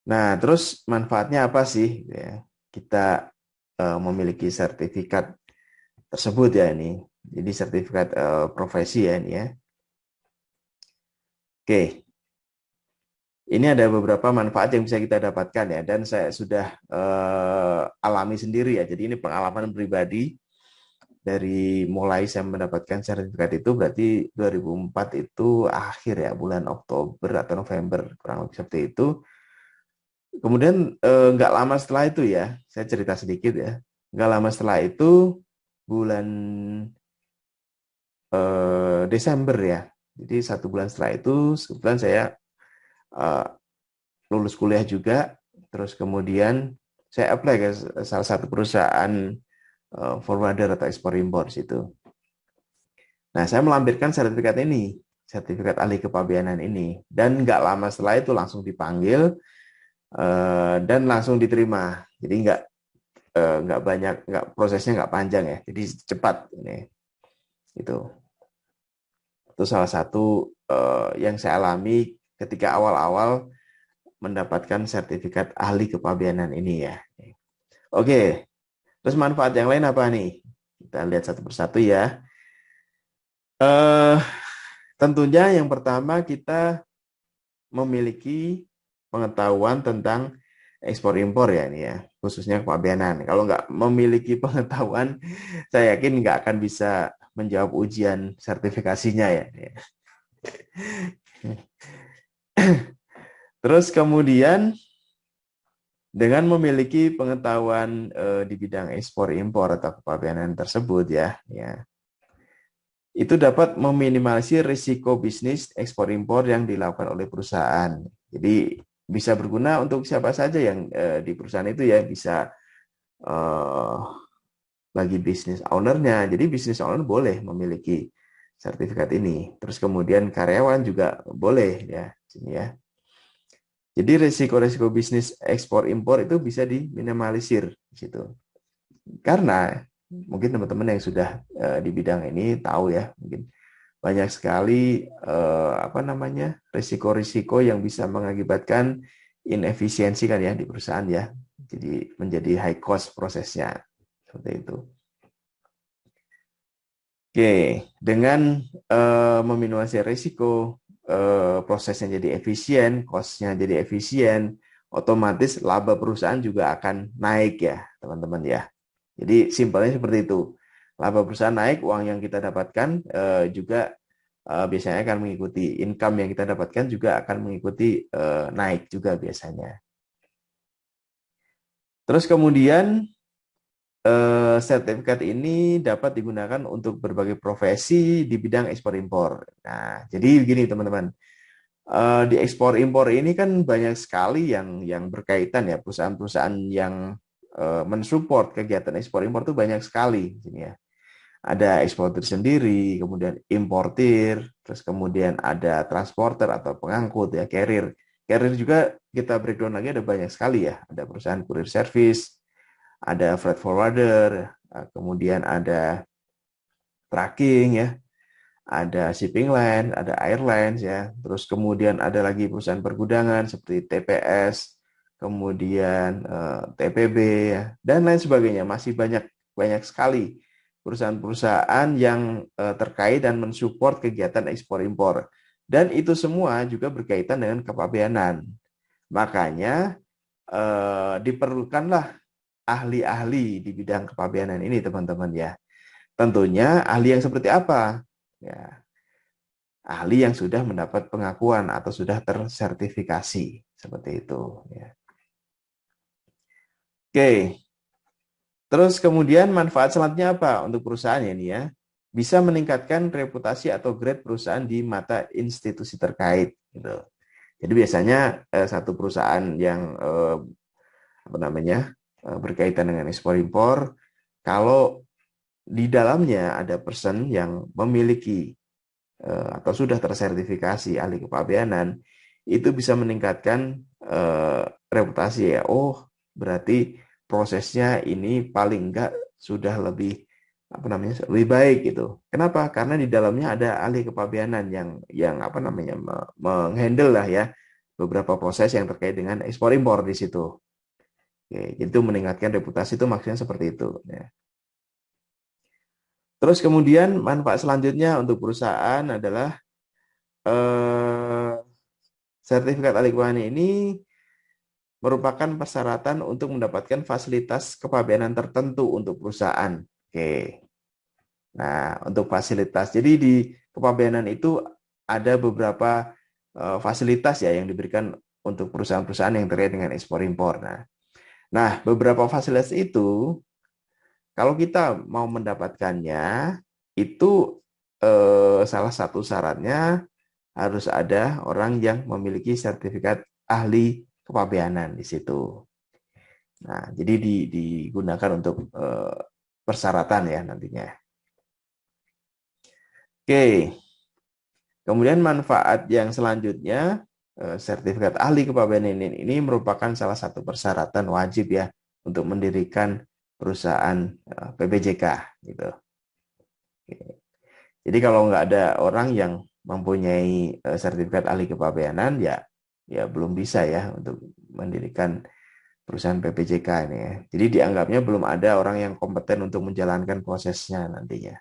Nah, terus manfaatnya apa sih ya? Kita memiliki sertifikat tersebut ya ini. Jadi sertifikat profesi ya ini ya. Oke, ini ada beberapa manfaat yang bisa kita dapatkan ya, dan saya sudah alami sendiri ya. Jadi ini pengalaman pribadi dari mulai saya mendapatkan sertifikat itu berarti 2004 itu akhir ya, bulan Oktober atau November kurang lebih seperti itu. Kemudian nggak lama setelah itu ya, saya cerita sedikit ya. Nggak lama setelah itu bulan Desember ya. Jadi 1 bulan setelah itu kebetulan saya eh, lulus kuliah juga, terus kemudian saya apply ke salah satu perusahaan forwarder atau ekspor impor situ. Nah, saya melampirkan sertifikat ini, sertifikat ahli kepabeanan ini, dan nggak lama setelah itu langsung dipanggil dan langsung diterima. Jadi nggak banyak, nggak prosesnya nggak panjang ya, jadi cepat ini. Itu salah satu yang saya alami ketika awal-awal mendapatkan sertifikat ahli kepabeanan ini ya. Oke, terus manfaat yang lain apa nih? Kita lihat satu persatu ya. Eh, Tentunya yang pertama kita memiliki pengetahuan tentang ekspor impor ya ini ya, khususnya kepabeanan. Kalau nggak memiliki pengetahuan, saya yakin nggak akan bisa menjawab ujian sertifikasinya ya. Terus kemudian dengan memiliki pengetahuan di bidang ekspor impor atau kepabeanan tersebut ya, itu dapat meminimalisir risiko bisnis ekspor impor yang dilakukan oleh perusahaan. Jadi bisa berguna untuk siapa saja yang di perusahaan itu ya, bisa eh, bagi bisnis ownernya. Jadi bisnis owner boleh memiliki sertifikat ini. Terus kemudian karyawan juga boleh ya, sini ya. Jadi risiko-risiko bisnis ekspor impor itu bisa diminimalisir di situ. Karena mungkin teman-teman yang sudah di bidang ini tahu ya, mungkin banyak sekali apa namanya, risiko-risiko yang bisa mengakibatkan inefisiensi kan ya di perusahaan ya. Jadi menjadi high cost prosesnya seperti itu. Oke, dengan meminimalisir risiko, prosesnya jadi efisien, cost-nya jadi efisien, otomatis laba perusahaan juga akan naik ya, teman-teman ya. Jadi simpelnya seperti itu. Laba perusahaan naik, uang yang kita dapatkan juga biasanya akan mengikuti, income yang kita dapatkan juga akan mengikuti naik juga biasanya. Terus kemudian sertifikat ini dapat digunakan untuk berbagai profesi di bidang ekspor impor. Nah, jadi begini teman-teman, di ekspor impor ini kan banyak sekali yang berkaitan ya, perusahaan-perusahaan yang mensupport kegiatan ekspor impor itu banyak sekali di sini ya. Ada eksportir sendiri, kemudian importir, terus kemudian ada transporter atau pengangkut ya, carrier. Carrier juga kita breakdown lagi ada banyak sekali ya. Ada perusahaan courier service, ada freight forwarder, kemudian ada tracking ya, ada shipping line, ada airlines ya, terus kemudian ada lagi perusahaan pergudangan seperti TPS, kemudian TPB ya, dan lain sebagainya. Masih banyak banyak sekali perusahaan-perusahaan yang terkait dan mensupport kegiatan ekspor impor. Dan itu semua juga berkaitan dengan kepabeanan. Makanya diperlukanlah ahli-ahli di bidang kepabeanan ini, teman-teman ya. Tentunya ahli yang seperti apa? Ya, ahli yang sudah mendapat pengakuan atau sudah tersertifikasi seperti itu ya. Oke, terus kemudian manfaat selanjutnya apa untuk perusahaan ya ini ya? Bisa meningkatkan reputasi atau grade perusahaan di mata institusi terkait gitu. Jadi biasanya satu perusahaan yang apa namanya, berkaitan dengan ekspor impor, kalau di dalamnya ada person yang memiliki atau sudah tersertifikasi ahli kepabeanan, itu bisa meningkatkan reputasi ya. Oh, berarti prosesnya ini paling enggak sudah lebih apa namanya, lebih baik gitu. Kenapa? Karena di dalamnya ada ahli kepabeanan yang apa namanya, menghandle lah ya beberapa proses yang terkait dengan ekspor impor di situ. Oke, jadi itu meningkatkan reputasi itu maksudnya seperti itu. Ya. Terus kemudian manfaat selanjutnya untuk perusahaan adalah eh, sertifikat ahli keuangan ini merupakan persyaratan untuk mendapatkan fasilitas kepabeanan tertentu untuk perusahaan. Oke. Nah, untuk fasilitas. Jadi di kepabeanan itu ada beberapa fasilitas ya yang diberikan untuk perusahaan-perusahaan yang terkait dengan ekspor impor. Nah, beberapa fasilitas itu kalau kita mau mendapatkannya itu salah satu syaratnya harus ada orang yang memiliki sertifikat ahli kepabeanan di situ. Nah, jadi digunakan untuk persyaratan ya nantinya. Oke, kemudian manfaat yang selanjutnya, sertifikat ahli kepabeanan ini merupakan salah satu persyaratan wajib ya untuk mendirikan perusahaan PPJK gitu. Jadi kalau nggak ada orang yang mempunyai sertifikat ahli kepabeanan ya belum bisa ya untuk mendirikan perusahaan PPJK ini ya. Jadi dianggapnya belum ada orang yang kompeten untuk menjalankan prosesnya nantinya.